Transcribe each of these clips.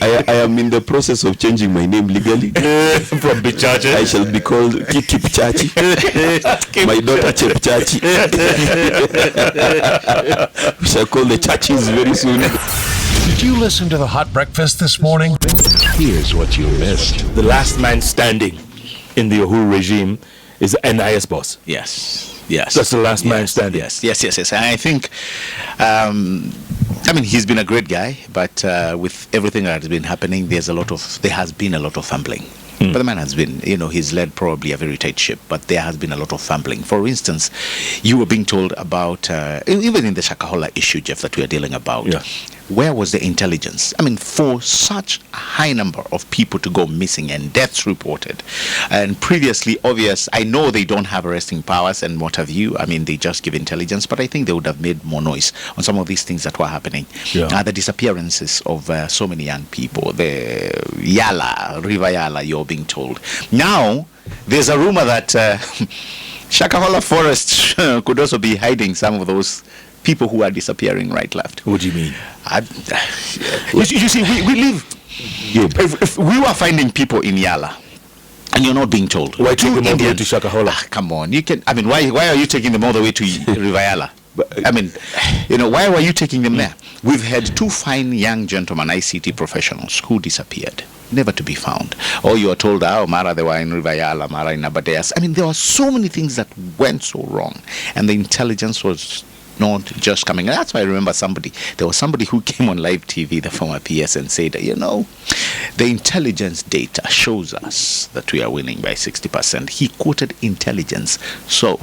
I am in the process of changing my name legally. From Bichachi. I shall be called Kiki Pichachi. My daughter Chepchachi. We shall call the chachis very soon. Did you listen to the Hot Breakfast this morning? Here's what you missed. The last man standing in the Uhuru regime is the NIS boss. Yes. Yes. That's the last man standing. Yes. And I think, he's been a great guy, but with everything that has been happening, there has been a lot of fumbling. But the man has been, he's led probably a very tight ship, but there has been a lot of fumbling. For instance, you were being told about, even in the Shakahola issue, Jeff, that we are dealing about, where was the intelligence? For such a high number of people to go missing and deaths reported, and previously, obvious, I know they don't have arresting powers and what have you. They just give intelligence, but I think they would have made more noise on some of these things that were happening. The disappearances of so many young people, the River Yala, you're being told. Now, there's a rumor that Shakahola Forest could also be hiding some of those people who are disappearing right, left. What do you mean? You see, we live. If we were finding people in Yala, and you're not being told, why take them all the way to Shakahola? Come on, you can. Why are you taking them all the way to River Yala? Why were you taking them there? We've had two fine young gentlemen, ICT professionals, who disappeared, never to be found. Or you are told, Mara, they were in River Yala, Mara in Abadeas. There were so many things that went so wrong, and the intelligence was not just coming. And that's why I remember there was somebody who came on live TV, the former PS, and said, the intelligence data shows us that we are winning by 60%. He quoted intelligence. So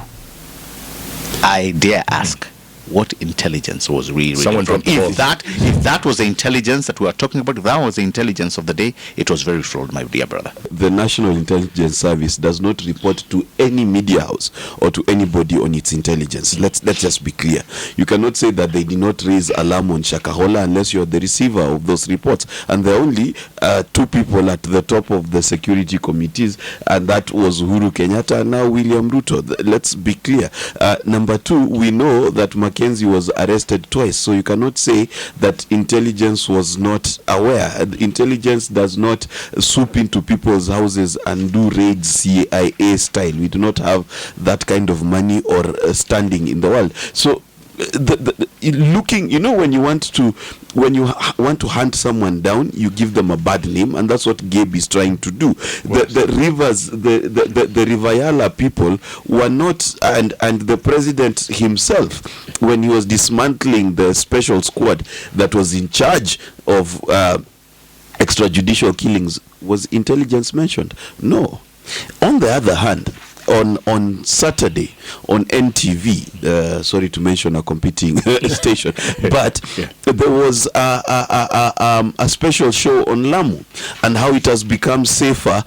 I dare ask, what intelligence was really Someone from? If that was the intelligence that we are talking about, if that was the intelligence of the day, it was very flawed, my dear brother. The National Intelligence Service does not report to any media house or to anybody on its intelligence. Let's just be clear. You cannot say that they did not raise alarm on Shakahola unless you're the receiver of those reports. And there are only two people at the top of the security committees, and that was Uhuru Kenyatta and now William Ruto. Let's be clear. Number two, we know that Mackenzie was arrested twice, so you cannot say that intelligence was not aware. Intelligence does not swoop into people's houses and do raids CIA style. We do not have that kind of money or standing in the world. So looking, when you want to hunt someone down, you give them a bad name, and that's what Gabe is trying to do. The River Yala people were not, and the president himself, when he was dismantling the special squad that was in charge of extrajudicial killings, was intelligence mentioned? No. On the other hand, on Saturday on NTV, sorry to mention a competing station, but there was a special show on Lamu and how it has become safer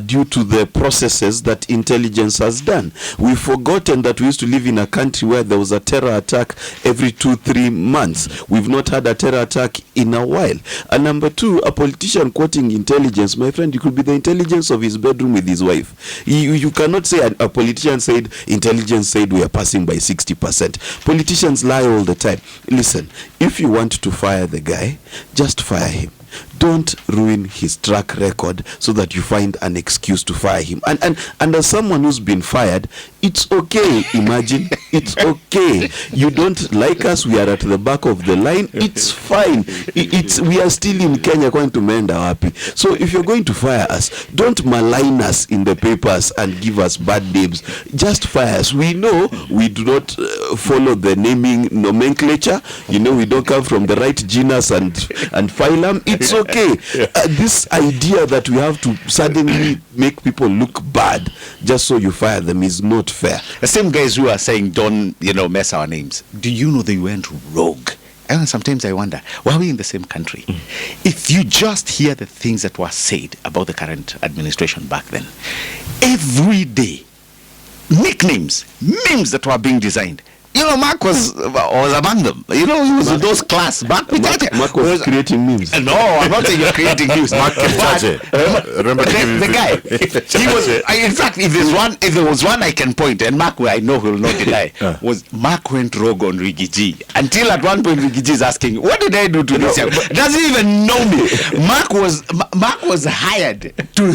due to the processes that intelligence has done. We've forgotten that we used to live in a country where there was a terror attack every 2-3 months. We've not had a terror attack in a while. And number two, a politician quoting intelligence, my friend, it could be the intelligence of his bedroom with his wife. You cannot say a politician said, intelligence said we are passing by 60%. Politicians lie all the time. Listen, if you want to fire the guy, just fire him. Don't ruin his track record so that you find an excuse to fire him. And as someone who's been fired, it's okay. Imagine, it's okay. You don't like us, we are at the back of the line. It's fine. We are still in Kenya, going to mend our happy. So if you're going to fire us, don't malign us in the papers and give us bad names. Just fire us. We know we do not follow the naming nomenclature. We don't come from the right genus and phylum. It's okay. This idea that we have to suddenly make people look bad just so you fire them is not fair. The same guys who are saying don't mess our names, do you know they went rogue? And sometimes I wonder, why are we in the same country? If you just hear the things that were said about the current administration back then, every day, nicknames, memes that were being designed, Mark was among them. He was in those class. Mark was creating memes. No, I'm not saying you're creating memes. Mark remember the guy. He was exactly. If there was one I can point, and Mark, I know will not deny, was Mark went rogue on Rigiji until at one point Rigiji is asking, "What did I do to this young?" Doesn't even know me. Mark was hired to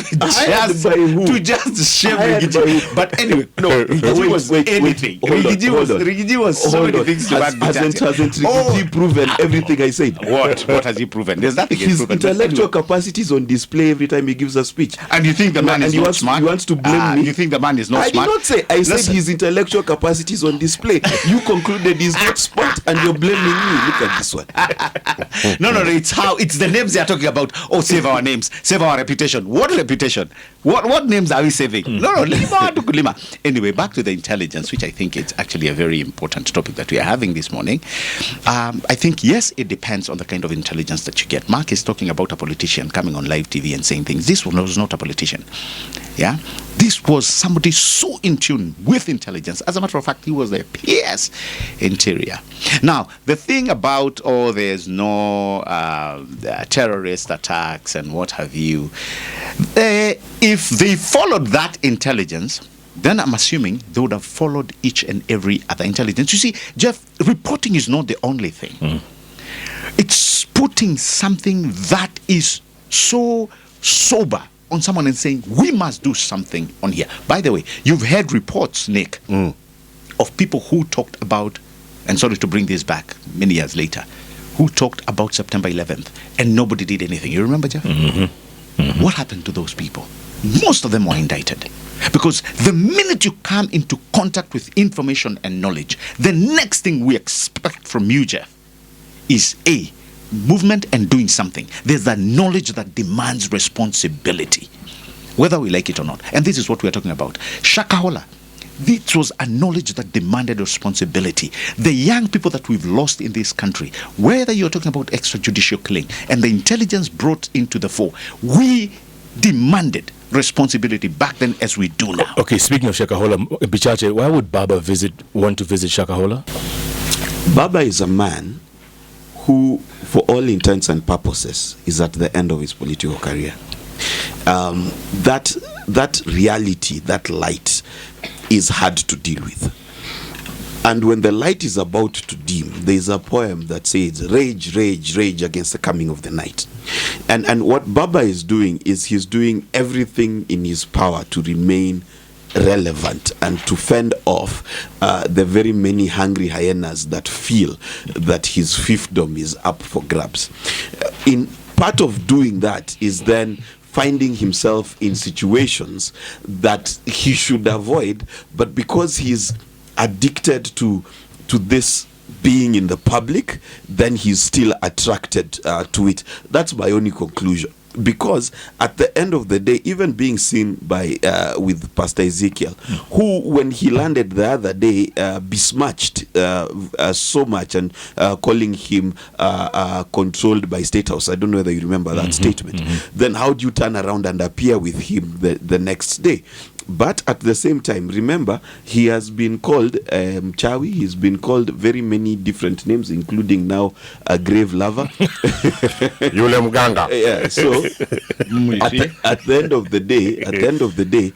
just shame Rigiji. But anyway, no, Rigiji was anything. Rigiji was so many things to Hasn't Rigiji proven everything I said? What has he proven? There's nothing he's proven. His intellectual capacity is on display every time he gives a speech. And you think the man is not smart? He wants to blame me? You think the man is not smart? I did not say. I said his intellectual capacity is on display. You concluded he's not smart and you're blaming me. Look at this one. No, it's the names they are talking about. Oh, save our names, save our reputation. What reputation? What names are we saving? No, Lima. Anyway, back to the intelligence, which I think is actually a very important topic that we are having this morning. I think, yes, it depends on the kind of intelligence that you get. Mark is talking about a politician coming on live TV and saying things. This was not a politician. Yeah, this was somebody so in tune with intelligence. As a matter of fact, he was a PS interior. Now, the thing about, there's no terrorist attacks and what have you, if they followed that intelligence, then I'm assuming they would have followed each and every other intelligence. You see, Jeff, reporting is not the only thing. It's putting something that is so sober on someone and saying, we must do something on here. By the way, you've heard reports, Nick, of people who talked about, and sorry to bring this back many years later, who talked about September 11th and nobody did anything. You remember, Jeff? What happened to those people? Most of them were indicted. Because the minute you come into contact with information and knowledge, the next thing we expect from you, Jeff, is movement and doing something. There's a knowledge that demands responsibility, whether we like it or not. And this is what we're talking about. Shakahola. This was a knowledge that demanded responsibility. The young people that we've lost in this country, whether you're talking about extrajudicial killing and the intelligence brought into the fore, we demanded responsibility back then as we do now. Okay, speaking of Shakahola, Bichache, why would Baba want to visit Shakahola? Baba is a man who, for all intents and purposes, is at the end of his political career. That reality, that light, is hard to deal with. And when the light is about to dim, there is a poem that says, rage, rage, rage against the coming of the night. And what Baba is doing is he's doing everything in his power to remain relevant and to fend off the very many hungry hyenas that feel that his fiefdom is up for grabs. In part of doing that is then finding himself in situations that he should avoid, but because he's addicted to this being in the public, then he's still attracted to it. That's my only conclusion. Because at the end of the day, even being seen by with Pastor Ezekiel, who when he landed the other day besmirched so much and calling him controlled by State House. I don't know whether you remember that statement. Then how do you turn around and appear with him the next day? But at the same time, remember, he has been called Chawi. He's been called very many different names, including now a grave lover. Yule Muganga. Yeah. So at the end of the day,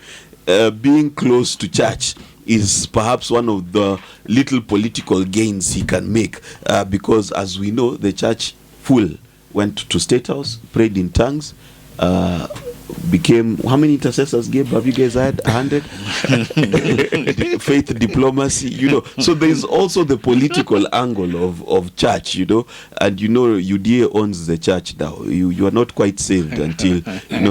being close to church is perhaps one of the little political gains he can make, because as we know, the church full went to State House, prayed in tongues. Became, how many intercessors, Gabe? Have you guys had 100? Faith diplomacy, So there is also the political angle of church, and UDA owns the church now. You are not quite saved until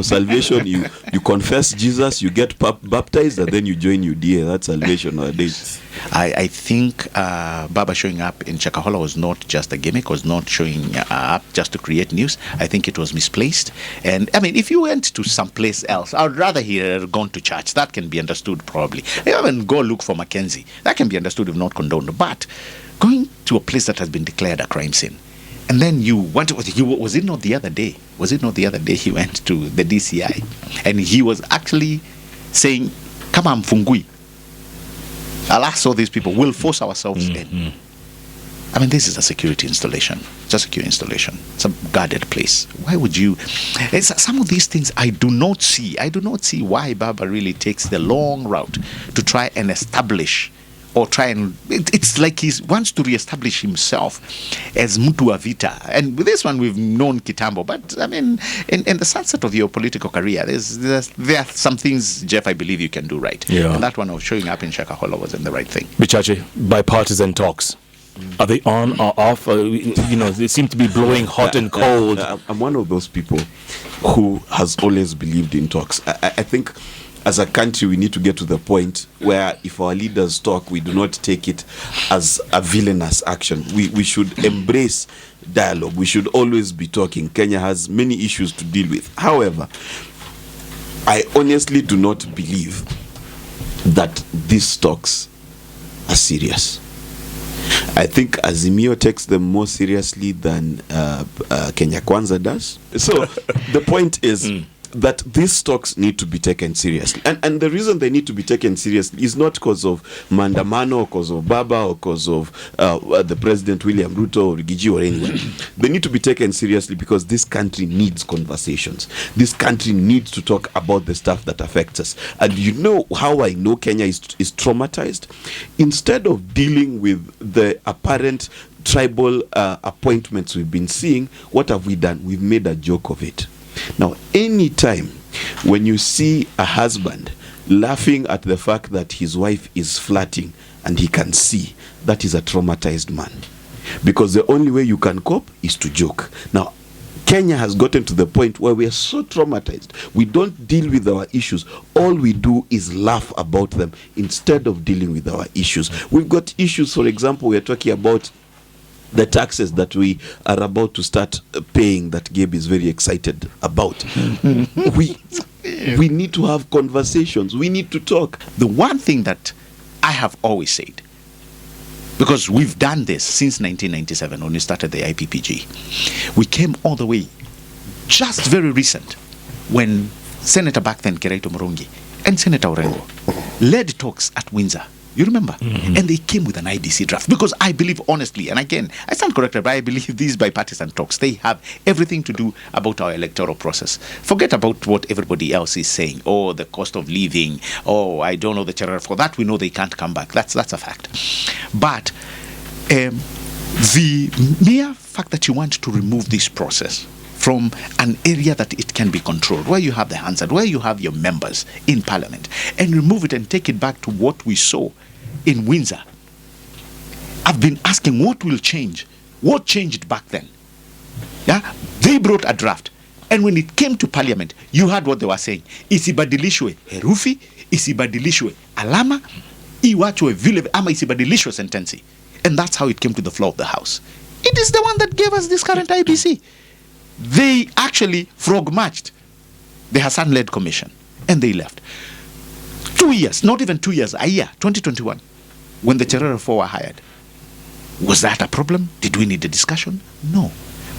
salvation. You confess Jesus, you get baptized, and then you join UDA. That's salvation nowadays. I think Baba showing up in Shakahola was not just a gimmick, was not showing up just to create news. I think it was misplaced. And I mean, if you went to someplace else, I would rather he had gone to church. That can be understood probably. Even go look for Mackenzie. That can be understood if not condoned. But going to a place that has been declared a crime scene, and then you went to, was it not the other day he went to the DCI and he was actually saying, kama mfungui, Alas, all these people will force ourselves in. I mean, this is a security installation. It's a secure installation. It's a guarded place. Why would you? Some of these things I do not see. I do not see why Baba really takes the long route to try and establish, or try and. It's like he wants to reestablish himself as Mutu wa Vita. And with this one, we've known Kitambo. But I mean, in the sunset of your political career, there are some things, Jeff, I believe you can do right. Yeah. And that one of showing up in Shakahola wasn't the right thing. Bichache, bipartisan talks. Are they on or off? They seem to be blowing hot and cold. I'm one of those people who has always believed in talks. I think as a country, we need to get to the point where if our leaders talk, we do not take it as a villainous action. We should embrace dialogue. We should always be talking. Kenya has many issues to deal with. However, I honestly do not believe that these talks are serious. I think Azimio takes them more seriously than Kenya Kwanza does. So the point is that these talks need to be taken seriously. And the reason they need to be taken seriously is not because of Mandamano, or because of Baba, or because of the President William Ruto or Rigiji or anyone. They need to be taken seriously because this country needs conversations. This country needs to talk about the stuff that affects us. And you know how I know Kenya is traumatized? Instead of dealing with the apparent tribal appointments we've been seeing, what have we done? We've made a joke of it. Now, anytime when you see a husband laughing at the fact that his wife is flirting and he can see, that is a traumatized man. Because the only way you can cope is to joke. Now, Kenya has gotten to the point where we are so traumatized. We don't deal with our issues. All we do is laugh about them instead of dealing with our issues. We've got issues, for example, we are talking about the taxes that we are about to start paying, that Gabe is very excited about. We need to have conversations. We need to talk. The one thing that I have always said, because we've done this since 1997 when we started the IPPG, we came all the way just very recent when Senator back then Keraito Murungi and Senator Orengo led talks at Windsor. You remember? And they came with an IEBC draft. Because I believe, honestly, and again, I stand corrected, but I believe these bipartisan talks, they have everything to do about our electoral process. Forget about what everybody else is saying. Oh, the cost of living. Oh, I don't know the charter. For that, we know they can't come back. That's a fact. But the mere fact that you want to remove this process from an area that it can be controlled, where you have the Hansard, where you have your members in parliament, and remove it and take it back to what we saw in Windsor. I've been asking what will change. What changed back then? Yeah, they brought a draft, and when it came to parliament, you heard what they were saying. Isibadilishwe herufi, isibadilishwe alama, iwachwe vile ama isibadilishwe sentensi. And that's how it came to the floor of the House. It is the one that gave us this current IEBC. They actually frog-marched the Hassan-led commission, and they left. 2 years, not even 2 years, a year, 2021, when the Cherere 4 were hired. Was that a problem? Did we need a discussion? No.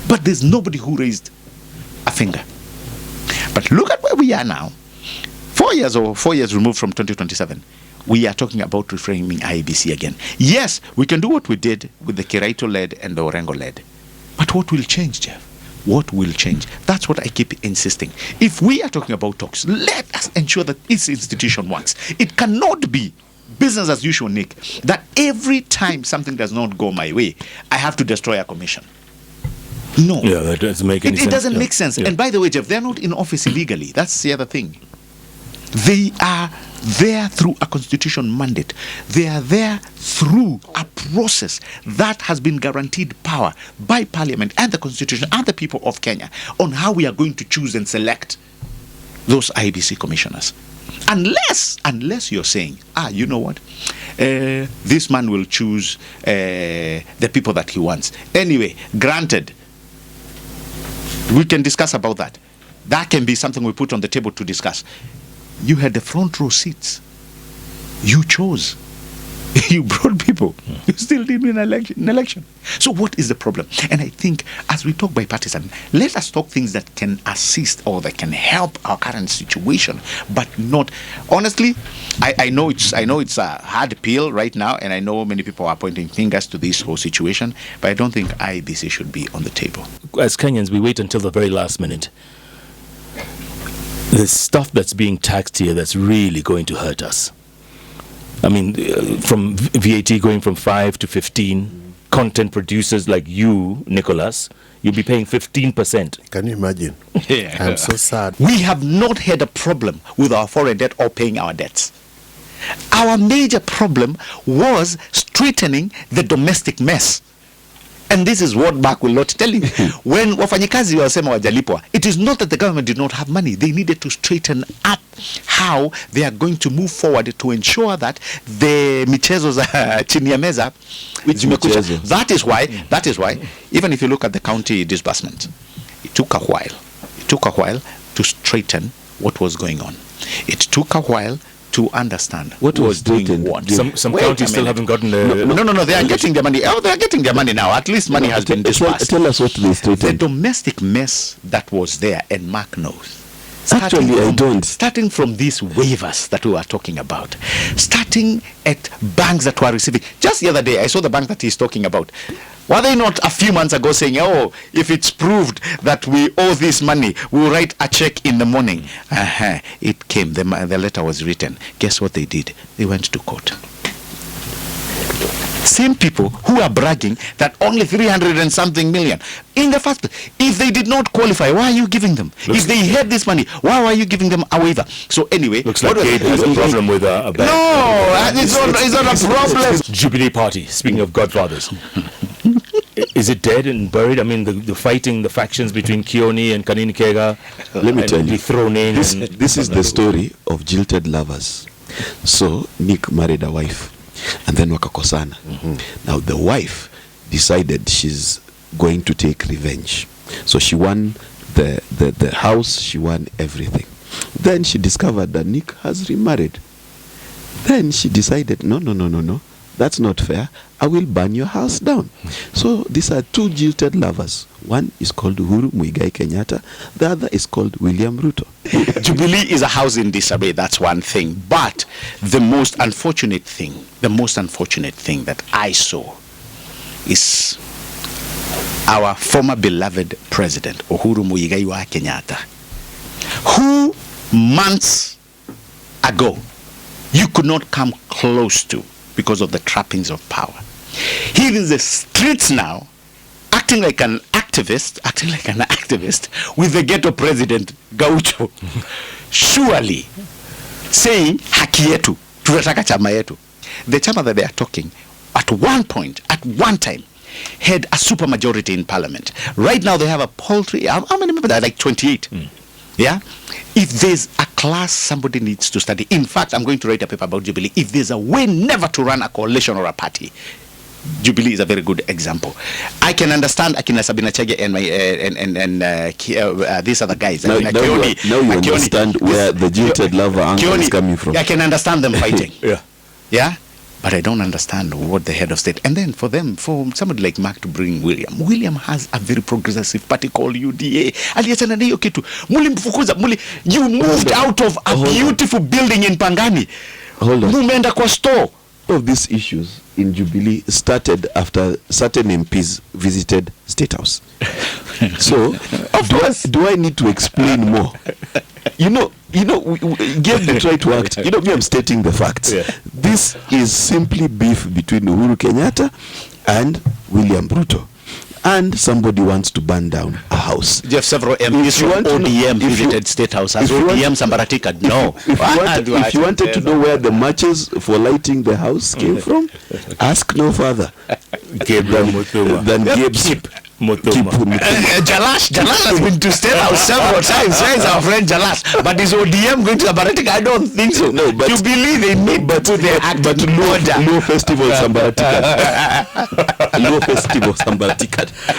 But there's nobody who raised a finger. But look at where we are now. 4 years removed from 2027, we are talking about reframing IEBC again. Yes, we can do what we did with the Kiraito-led and the Orengo-led. But what will change, Jeff? What will change? That's what I keep insisting. If we are talking about talks, let us ensure that this institution works. It cannot be business as usual, Nick, that every time something does not go my way, I have to destroy a commission. No. Yeah, that doesn't make any sense. It doesn't make sense. Yeah. And by the way, Jeff, they're not in office illegally. That's the other thing. They are there through a constitution mandate. They are there through a process that has been guaranteed power by Parliament and the Constitution and the people of Kenya on how we are going to choose and select those IEBC commissioners. Unless you're saying, you know what, this man will choose the people that he wants. Anyway, granted, we can discuss about that. That can be something we put on the table to discuss. You had the front row seats. You chose. You brought people. You still didn't win an election. So what is the problem? And I think as we talk bipartisan, let us talk things that can assist or that can help our current situation, but not honestly. I know it's a hard pill right now, and I know many people are pointing fingers to this whole situation, but I don't think IEBC should be on the table. As Kenyans, we wait until the very last minute. There's stuff that's being taxed here that's really going to hurt us. I mean, from VAT going from 5 to 15, content producers like you, Nicholas, you'll be paying 15%. Can you imagine? Yeah. I'm so sad. We have not had a problem with our foreign debt or paying our debts. Our major problem was straightening the domestic mess. And this is what Mark will not tell you. When wafanyikazi wasema wajalipwa, it is not that the government did not have money. They needed to straighten up how they are going to move forward to ensure that the michezo za chini ya meza zimekuja. That is why even if you look at the county disbursement, it took a while to straighten what was going on. It took a while to understand what was doing what. Some counties still haven't gotten the... No, they are getting their money. Oh, they are getting their money now. At least money has been disbursed. Tell us what they straightened. The domestic mess that was there, and Mark knows. Actually, I don't. Starting from these waivers that we were talking about, starting at banks that were receiving. Just the other day, I saw the bank that he's talking about. Were they not a few months ago saying, oh, if it's proved that we owe this money, we'll write a check in the morning? It came. The letter was written. Guess what they did? They went to court. Same people who are bragging that only 300 and something million. In the first place, if they did not qualify, why are you giving them? If they had this money, why are you giving them a waiver? So anyway, looks like Gabe has a problem with a bank. No, it's not a problem. Jubilee Party, speaking of godfathers. Is it dead and buried? I mean, the fighting, the factions between Kioni and Kanini Kega. Let me tell you, thrown in. This is the story of jilted lovers. So Nick married a wife, and then wakakosana. Now the wife decided she's going to take revenge. So she won the house, she won everything. Then she discovered that Nick has remarried. Then she decided, no. That's not fair. I will burn your house down. So these are two jilted lovers. One is called Uhuru Muigai Kenyatta. The other is called William Ruto. Jubilee is a house in disarray. That's one thing. But the most unfortunate thing that I saw is our former beloved president, Uhuru Muigai Kenyatta, who months ago you could not come close to because of the trappings of power. He is in the streets now, acting like an activist with the ghetto president Gaucho, surely saying haki yetu, tunataka chama yetu. The chama that they are talking at one time had a super majority in parliament. Right now they have a paltry, how many members? Like 28. Yeah. If there's a class somebody needs to study, in fact, I'm going to write a paper about Jubilee. If there's a way never to run a coalition or a party, Jubilee is a very good example. I can understand Akina Sabina Chege and these other guys. Now you understand where the jilted lover angle is coming from. I can understand them fighting. Yeah. But I don't understand what the head of state. And then for somebody like Mark to bring William has a very progressive party called UDA. Aliachana na hiyo kitu. You moved out of a beautiful building in Pangani. Hold on. Mumeenda kwa store. Of these issues in Jubilee started after certain MPs visited State House. So, do I need to explain more? Gabriel tried to act. Me, I'm stating the facts. Yeah. This is simply beef between Uhuru Kenyatta and William Ruto. And somebody wants to burn down a house. You have several MPs from ODM visited State House. As ODM Sambaratika, no. If you wanted to know where the matches for lighting the house came from, ask no further than Gabe's Jalash has been to State House several times. Where is our friend Jalash? But is ODM going to Sambaratika? I don't think so. No, but you believe they need to put their act in order. No festival Sambaratika. No festival Sambaratika.